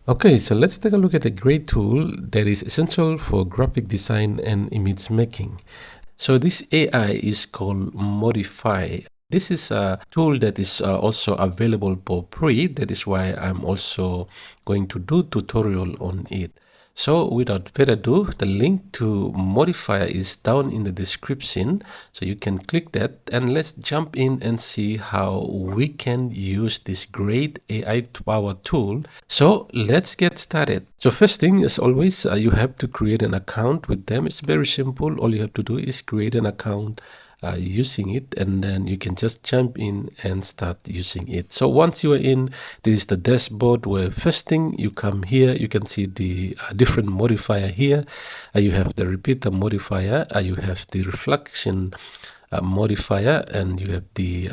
Okay, so let's take a look at a great tool that is essential for graphic design and image making. So this AI is called MODYFI. This is a tool that is also available for free. That is why I'm also going to do tutorial on it. So without further ado, the link to MODYFI is down in the description. So you can click that and let's jump in and see how we can use this great AI powered tool. So let's get started. So first thing, as always, you have to create an account with them. It's very simple. All you have to do is create an account using it, and then you can just jump in and start using it. So once you are in, this is the dashboard where first thing you come here, you can see the different modifier here. You have the repeater modifier, you have the reflection modifier, and you have the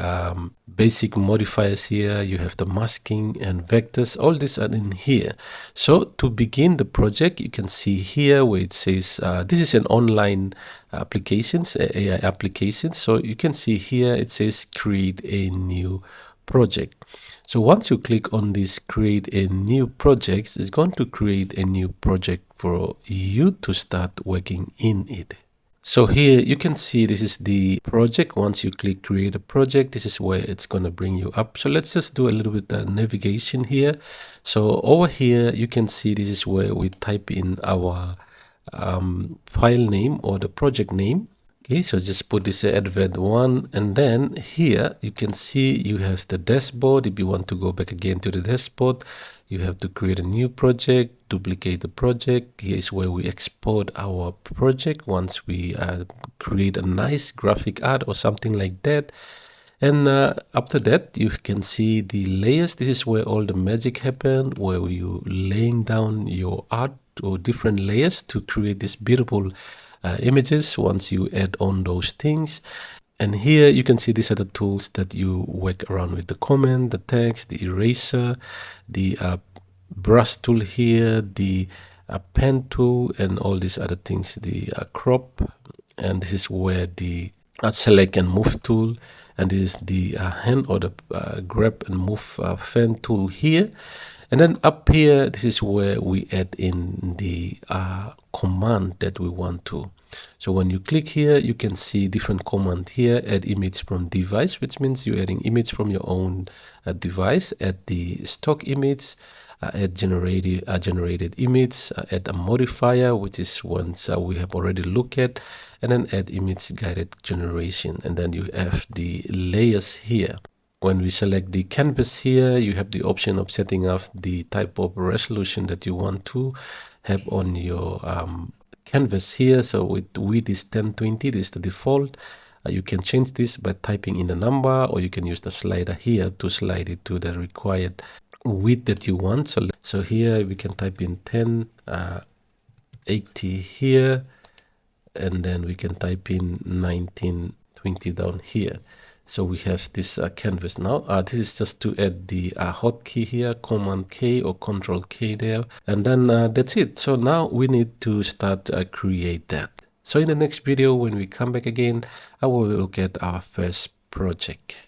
basic modifiers here. You have the masking and vectors. All these are in here. So to begin the project, you can see here where it says this is an online applications, AI application. So you can see here it says create a new project. So once you click on this create a new project, it's going to create a new project for you to start working in it. So here you can see this is the project. Once you click create a project, this is where it's going to bring you up. So let's just do a little bit of navigation here. So over here you can see this is where we type in our file name or the project name. Okay, so just put this advert1, and then here you can see you have the dashboard. If you want to go back again to the dashboard, you have to create a new project, duplicate the project. Here is where we export our project once we create a nice graphic art or something like that. And after that, you can see the layers. This is where all the magic happened, where you laying down your art or different layers to create this beautiful images once you add on those things. And here you can see these are the tools that you work around with: the comment, the text, the eraser, the brush tool here, the pen tool, and all these other things, the crop. And this is where the select and move tool, and this is the hand or the grab and move fan tool here. And then up here, this is where we add in the command that we want to. So when you click here, you can see different command here: add image from device, which means you're adding image from your own device, add the stock image, add generated image, add a modifier, which is ones we have already looked at, and then add image guided generation. And then you have the layers here. When we select the canvas here, you have the option of setting up the type of resolution that you want to have on your canvas here. So with width is 1020, this is the default. You can change this by typing in the number, or you can use the slider here to slide it to the required width that you want. So here we can type in 1080 here, and then we can type in 1920 down here. So we have this canvas now. This is just to add the hotkey here, Command K or Control K there. And then that's it. So now we need to start create that. So in the next video, when we come back again, I will look at our first project.